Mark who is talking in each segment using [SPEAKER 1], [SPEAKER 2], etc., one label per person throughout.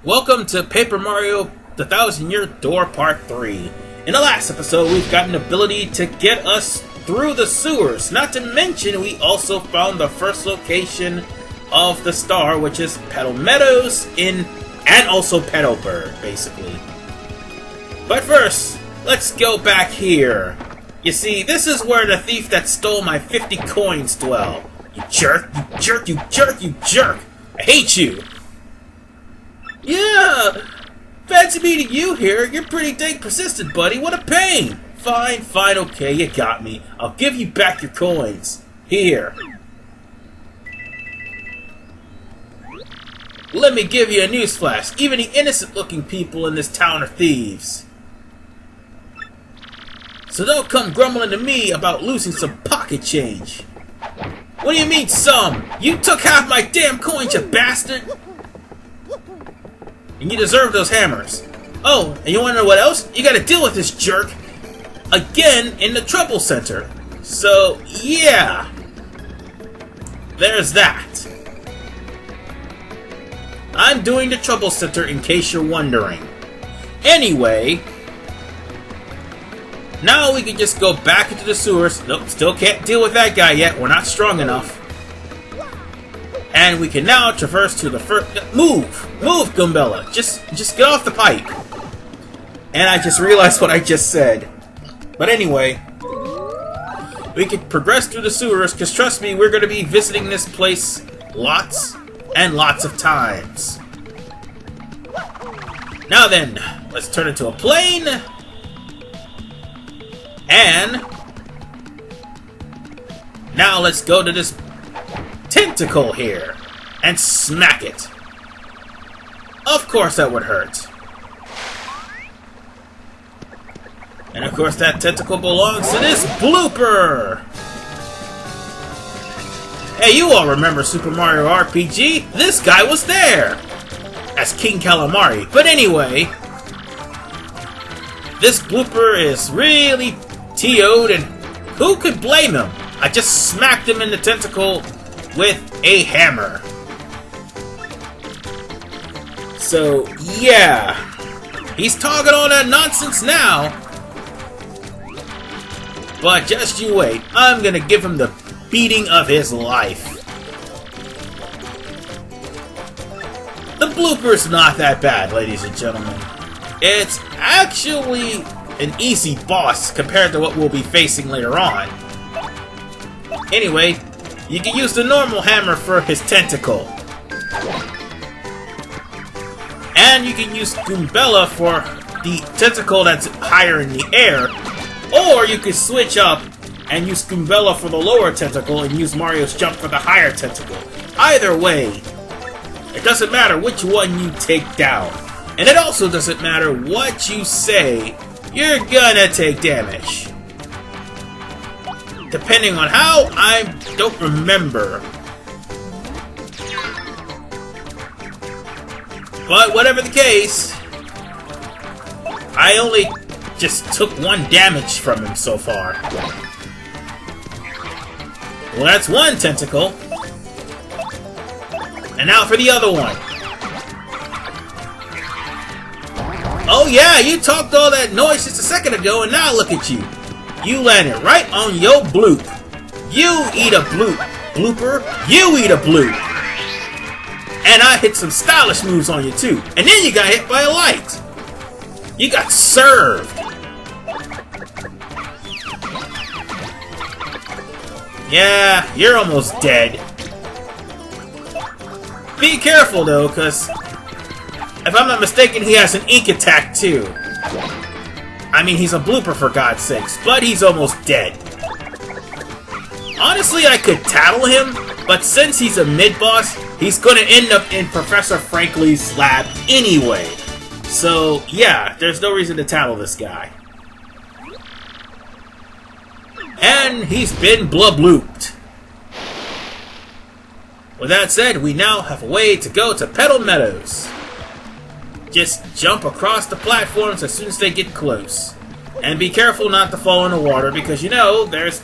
[SPEAKER 1] Welcome to Paper Mario The Thousand Year Door Part 3. In the last episode, we've got an ability to get us through the sewers. Not to mention, we also found the first location of the star, which is Petal Meadows and also Petalburg, basically. But first, let's go back here. You see, this is where the thief that stole my 50 coins dwell. You jerk, you jerk, you jerk, you jerk! I hate you! Yeah! Fancy meeting you here. You're pretty dang persistent, buddy. What a pain! Fine, okay, you got me. I'll give you back your coins. Here. Let me give you a newsflash. Even the innocent-looking people in this town are thieves. So don't come grumbling to me about losing some pocket change. What do you mean, some? You took half my damn coins, you bastard! And you deserve those hammers. Oh, and you wanna know what else? You gotta deal with this jerk again in the trouble center. So, yeah. There's that. I'm doing the trouble center in case you're wondering. Anyway, now we can just go back into the sewers. Nope, still can't deal with that guy yet. We're not strong enough. And we can now traverse to the first... Move, Goombella. Just get off the pipe. And I just realized what I just said. But anyway, we can progress through the sewers, because trust me, we're going to be visiting this place lots and lots of times. Now then, let's turn into a plane. And now let's go to this tentacle here and smack it. Of course that would hurt. And of course that tentacle belongs to this Blooper. Hey, you all remember Super Mario RPG? This guy was there as King Calamari. But anyway, this Blooper is really TO'd, and who could blame him? I just smacked him in the tentacle with a hammer. So, yeah. He's talking all that nonsense now. But just you wait. I'm gonna give him the beating of his life. The Blooper's not that bad, ladies and gentlemen. It's actually an easy boss compared to what we'll be facing later on. Anyway, you can use the normal hammer for his tentacle. And you can use Goombella for the tentacle that's higher in the air. Or you could switch up and use Goombella for the lower tentacle and use Mario's jump for the higher tentacle. Either way, it doesn't matter which one you take down. And it also doesn't matter what you say, you're gonna take damage. Depending on how, I don't remember. But whatever the case, I only just took 1 damage from him so far. Well, that's one tentacle. And now for the other one. Oh yeah, you talked all that noise just a second ago, and now look at you. You landed right on your bloop. You eat a bloop, Blooper. You eat a bloop. And I hit some stylish moves on you too. And then you got hit by a light. You got served. Yeah, you're almost dead. Be careful though, because if I'm not mistaken, he has an ink attack too. I mean, he's a Blooper for God's sakes, but he's almost dead. Honestly, I could tattle him, but since he's a mid-boss, he's gonna end up in Professor Frankly's lab anyway. So, yeah, there's no reason to tattle this guy. And he's been blub-looped. With that said, we now have a way to go to Petal Meadows. Just jump across the platforms as soon as they get close. And be careful not to fall in the water, because you know, there's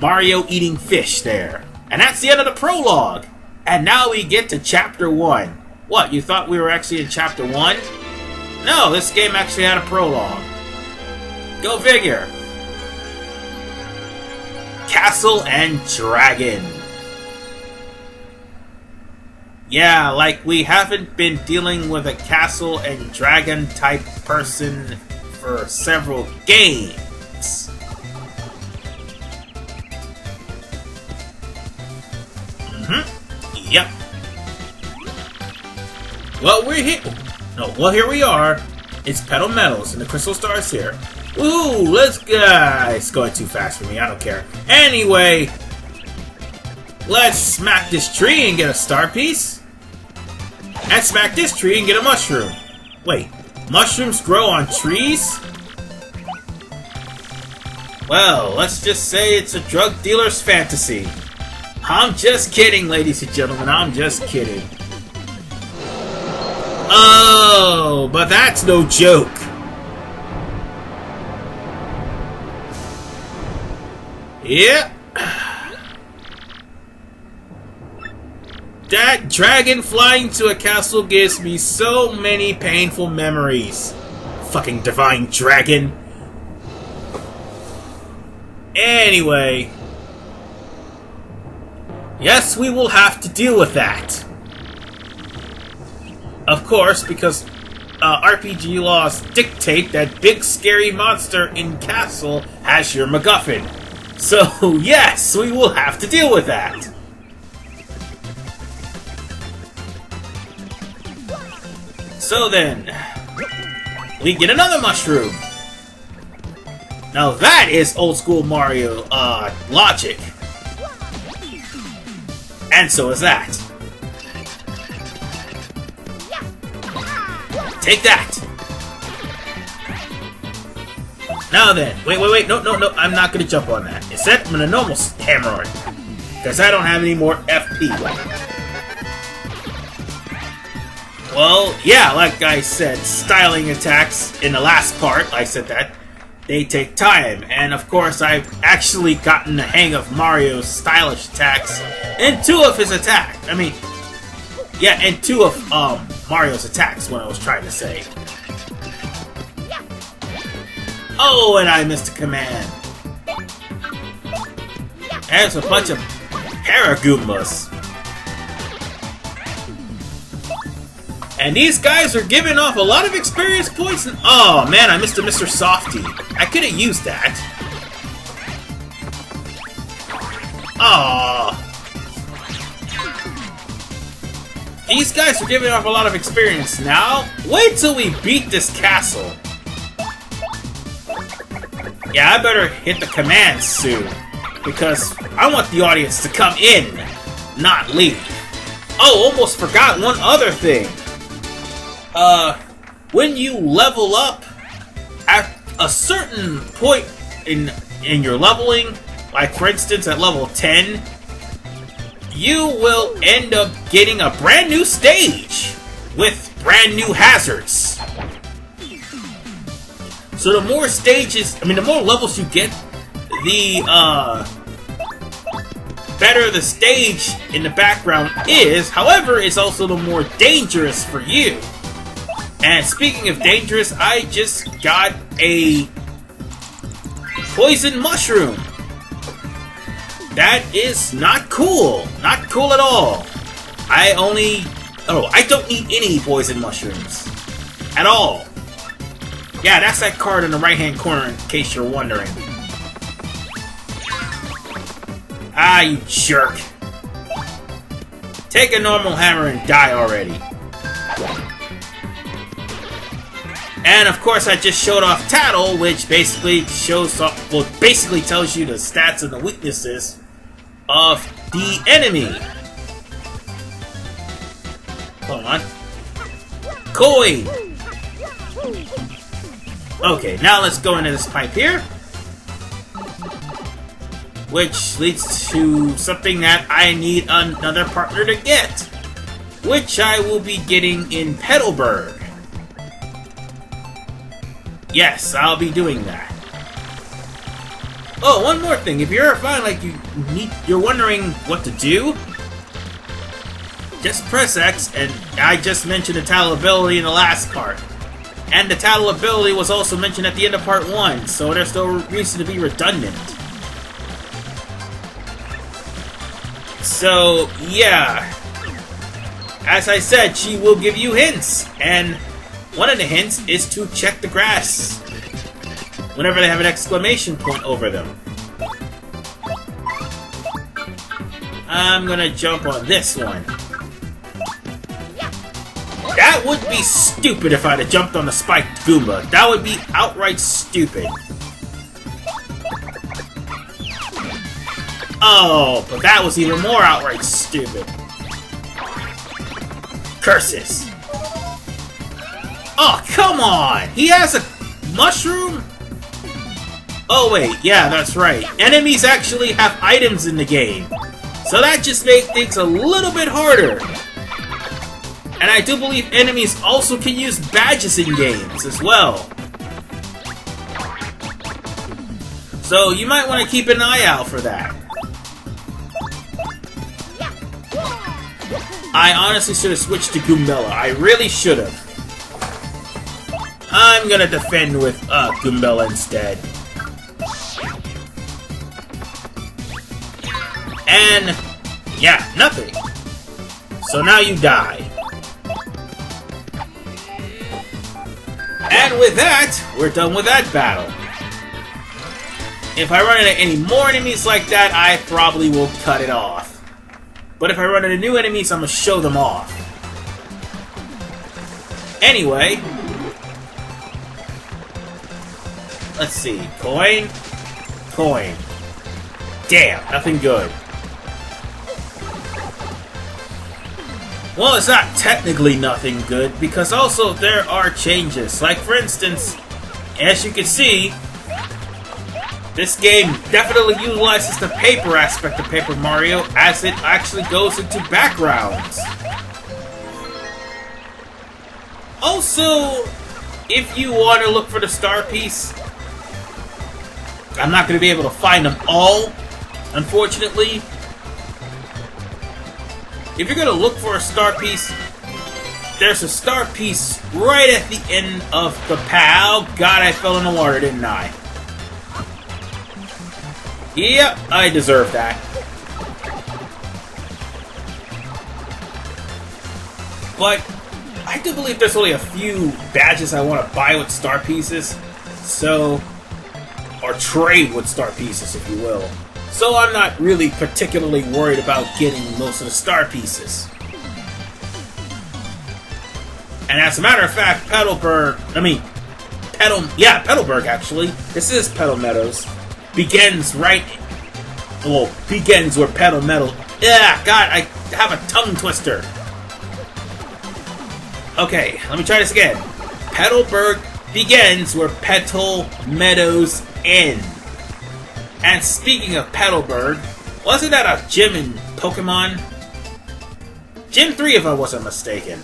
[SPEAKER 1] Mario eating fish there. And that's the end of the prologue. And now we get to Chapter 1. What, you thought we were actually in Chapter 1? No, this game actually had a prologue. Go figure. Castle and Dragon. Yeah, like we haven't been dealing with a castle and dragon type person for several games. Yep. Well, we're here. No, well, here we are. It's Petal Metals and the Crystal Star's here. Ooh, let's go. It's going too fast for me. I don't care. Anyway, let's smack this tree and get a star piece. And smack this tree and get a mushroom. Wait, mushrooms grow on trees? Well, let's just say it's a drug dealer's fantasy. I'm just kidding, ladies and gentlemen. I'm just kidding. Oh, but that's no joke. Yep. That dragon flying to a castle gives me so many painful memories. Fucking divine dragon. Anyway. Yes, we will have to deal with that. Of course, because RPG laws dictate that big scary monster in castle has your MacGuffin. So, yes, we will have to deal with that. So then, we get another mushroom. Now that is old school Mario logic. And so is that. Take that! Now then, wait, no, I'm not gonna jump on that. Instead, I'm gonna normal hammer on it. Because I don't have any more FP. Well, yeah, like I said, styling attacks in the last part, I said that, they take time. And of course, I've actually gotten the hang of Mario's stylish attacks and two of his attacks. I mean, yeah, and two of Mario's attacks, what I was trying to say. Oh, and I missed a command. There's a bunch of Paragoombas. And these guys are giving off a lot of experience points. And oh man, I missed a Mr. Softy. I could have used that. Oh. These guys are giving off a lot of experience now. Wait till we beat this castle. Yeah, I better hit the commands soon. Because I want the audience to come in, not leave. Oh, almost forgot one other thing. When you level up, at a certain point in your leveling, like for instance at level 10, you will end up getting a brand new stage with brand new hazards. So the more stages, the more levels you get, the better the stage in the background is. However, it's also the more dangerous for you. And speaking of dangerous, I just got a poison mushroom. That is not cool. Not cool at all. I don't eat any poison mushrooms. At all. Yeah, that's that card in the right-hand corner in case you're wondering. Ah, you jerk. Take a normal hammer and die already. And of course, I just showed off Tattle, which basically shows off, well, basically tells you the stats and the weaknesses of the enemy. Hold on. Coin! Okay, now let's go into this pipe here. Which leads to something that I need another partner to get. Which I will be getting in Petalburg. Yes, I'll be doing that. Oh, one more thing. If you're ever finding like you're wondering what to do, just press X, and I just mentioned the tattle ability in the last part. And the tattle ability was also mentioned at the end of part 1, so there's no reason to be redundant. So, yeah. As I said, she will give you hints, and one of the hints is to check the grass whenever they have an exclamation point over them. I'm gonna jump on this one. That would be stupid if I'd have jumped on the spiked Goomba. That would be outright stupid. Oh, but that was even more outright stupid. Curses. Oh, come on! He has a mushroom? Oh wait, yeah, that's right. Enemies actually have items in the game. So that just makes things a little bit harder. And I do believe enemies also can use badges in games as well. So you might want to keep an eye out for that. I honestly should have switched to Goombella. I really should have. I'm gonna defend with Goombella instead. And yeah, nothing. So now you die. And with that, we're done with that battle. If I run into any more enemies like that, I probably will cut it off. But if I run into new enemies, I'm going to show them off. Anyway. Let's see. Coin. Coin. Damn, nothing good. Well, it's not technically nothing good, because also there are changes. Like, for instance, as you can see, this game definitely utilizes the paper aspect of Paper Mario, as it actually goes into backgrounds. Also, if you want to look for the star piece, I'm not going to be able to find them all, unfortunately. If you're going to look for a star piece, there's a star piece right at the end of the path. Oh god, I fell in the water, didn't I? Yep, I deserve that. But I do believe there's only a few badges I want to buy with star pieces. So, or trade with star pieces, if you will. So I'm not really particularly worried about getting most of the star pieces. And as a matter of fact, Petalburg actually, this is Petal Meadows, begins where Petal Meadows, yeah, god, I have a tongue twister. Okay, let me try this again. Petalburg begins where Petal Meadows end. And speaking of Petalburg, wasn't that a gym in Pokemon? Gym 3 if I wasn't mistaken.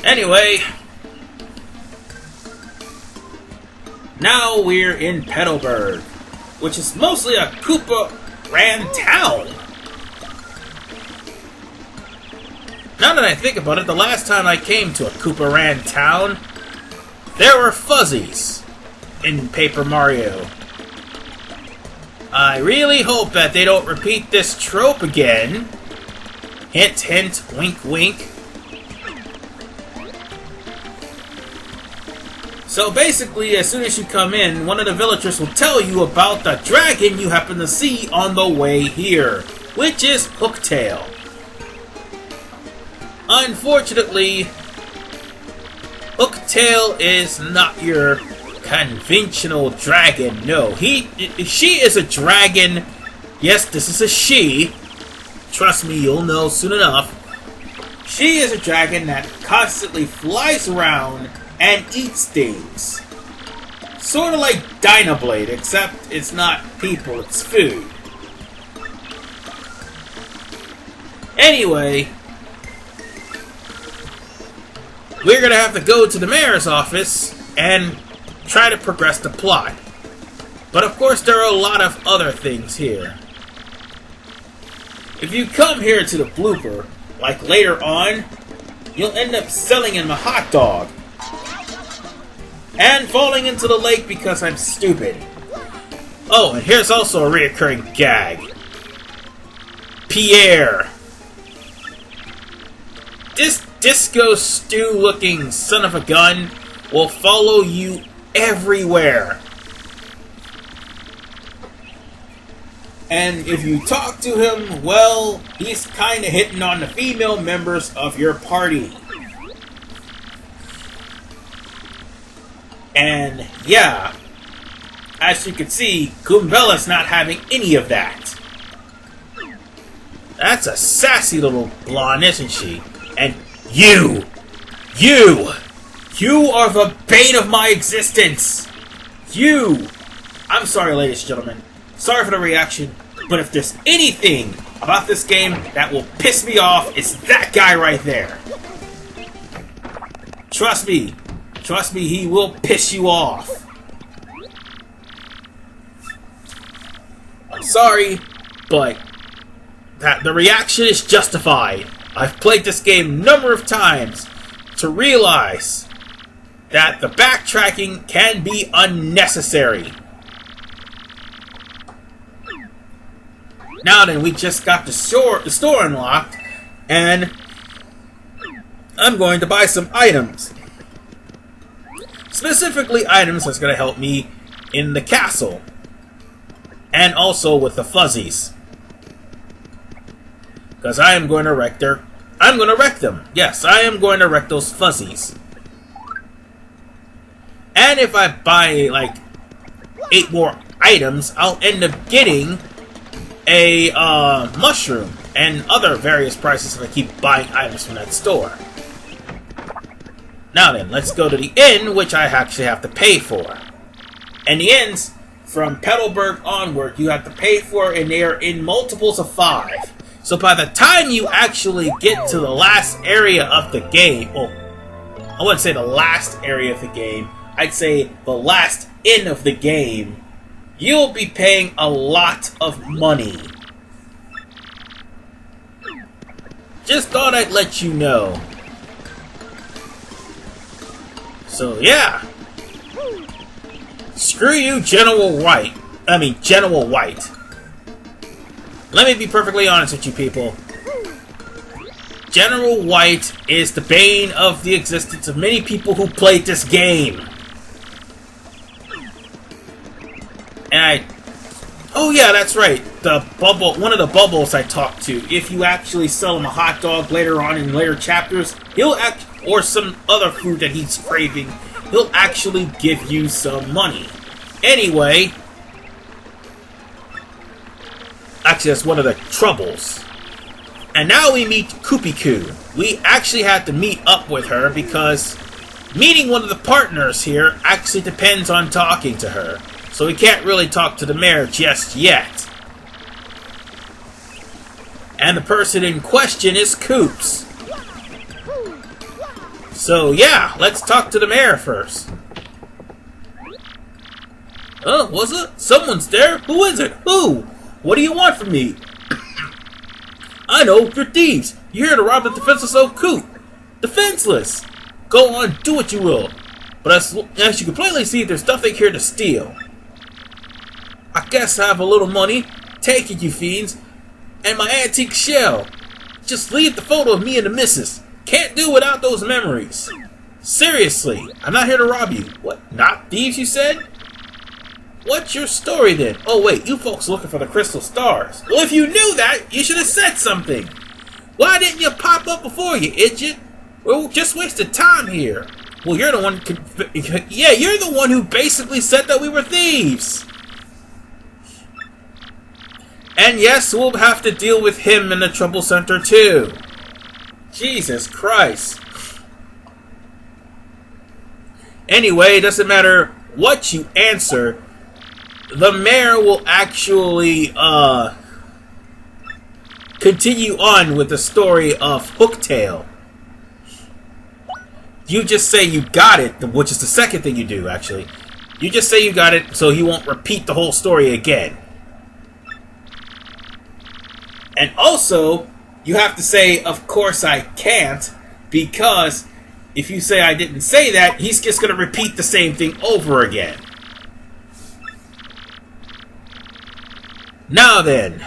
[SPEAKER 1] Anyway, now we're in Petalburg, which is mostly a Koopa-ran town. Now that I think about it, the last time I came to a Koopa-ran town, there were fuzzies in Paper Mario. I really hope that they don't repeat this trope again. Hint, hint, wink, wink. So basically, as soon as you come in, one of the villagers will tell you about the dragon you happen to see on the way here, which is Hooktail. Unfortunately, Hooktail is not your conventional dragon. No, she is a dragon. Yes, this is a she. Trust me, you'll know soon enough. She is a dragon that constantly flies around and eats things. Sort of like Dynablade, except it's not people, it's food. Anyway, we're gonna have to go to the mayor's office and try to progress the plot. But of course there are a lot of other things here. If you come here to the Blooper, like later on, you'll end up selling him a hot dog. And falling into the lake because I'm stupid. Oh, and here's also a reoccurring gag. Pierre. This disco stew looking son of a gun will follow you everywhere. And if you talk to him, well, he's kind of hitting on the female members of your party. And yeah, as you can see, Goombella's not having any of that. That's a sassy little blonde, isn't she? And you are the bane of my existence. I'm sorry, ladies and gentlemen. Sorry for the reaction, but if there's anything about this game that will piss me off, it's that guy right there. Trust me, he will piss you off. I'm sorry, but the reaction is justified. I've played this game a number of times to realize that the backtracking can be unnecessary. Now then, we just got the store unlocked, and I'm going to buy some items. Specifically items that's going to help me in the castle. And also with the fuzzies. Because I am going to wreck them. Yes, I am going to wreck those fuzzies. And if I buy, like, 8 more items, I'll end up getting a mushroom and other various prices if I keep buying items from that store. Now then, let's go to the inn, which I actually have to pay for. And the inns, from Petalburg onward, you have to pay for, and they are in multiples of 5. So by the time you actually get to the last area of the game, well, I wouldn't say the last area of the game, I'd say the last inn of the game, you'll be paying a lot of money. Just thought I'd let you know. So yeah. Screw you, General White. Let me be perfectly honest with you people. General White is the bane of the existence of many people who played this game. And oh yeah, that's right. One of the bubbles I talked to. If you actually sell him a hot dog later on in later chapters, or some other food that he's craving, he'll actually give you some money. Anyway, actually that's one of the troubles. And now we meet Kupiku. We actually had to meet up with her because meeting one of the partners here actually depends on talking to her. So we can't really talk to the mayor just yet. And the person in question is Coops. So yeah, let's talk to the mayor first. Oh, was it? Someone's there? Who is it? Who? What do you want from me? I know, you're thieves. You're here to rob the defenseless old coop. Defenseless! Go on, do what you will. But as you can plainly see, there's nothing here to steal. I guess I have a little money. Take it, you fiends. And my antique shell. Just leave the photo of me and the missus. Can't do without those memories. Seriously, I'm not here to rob you. What, not thieves, you said? What's your story then? Oh wait, you folks are looking for the crystal stars. Well, if you knew that, you should have said something. Why didn't you pop up before, you idiot? We're just wasted time here. Well, you're the one. Yeah, you're the one who basically said that we were thieves. And yes, we'll have to deal with him in the trouble center too. Jesus Christ. Anyway, it doesn't matter what you answer. The mayor will actually continue on with the story of Hooktail. You just say you got it, which is the second thing you do, actually. You just say you got it so he won't repeat the whole story again. And also, you have to say, of course I can't, because if you say I didn't say that, he's just going to repeat the same thing over again. Now then,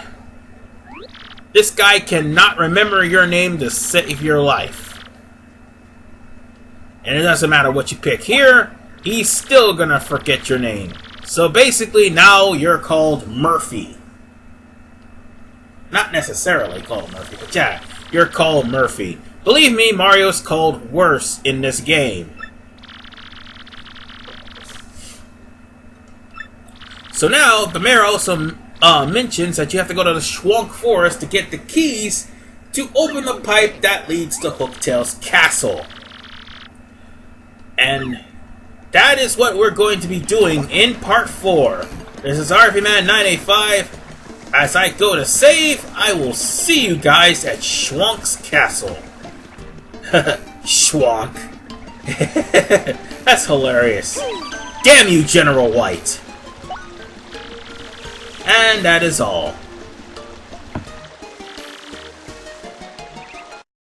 [SPEAKER 1] this guy cannot remember your name to save your life. And it doesn't matter what you pick here, he's still gonna forget your name. So basically, now you're called Murphy. Not necessarily called Murphy, but yeah, you're called Murphy. Believe me, Mario's called worse in this game. So now, the mayor also mentions that you have to go to the Schwank Forest to get the keys to open the pipe that leads to Hooktail's castle. And that is what we're going to be doing in Part 4. This is RPMan 985. As I go to save, I will see you guys at Schwank's castle. Schwank. That's hilarious. Damn you, General White. And that is all.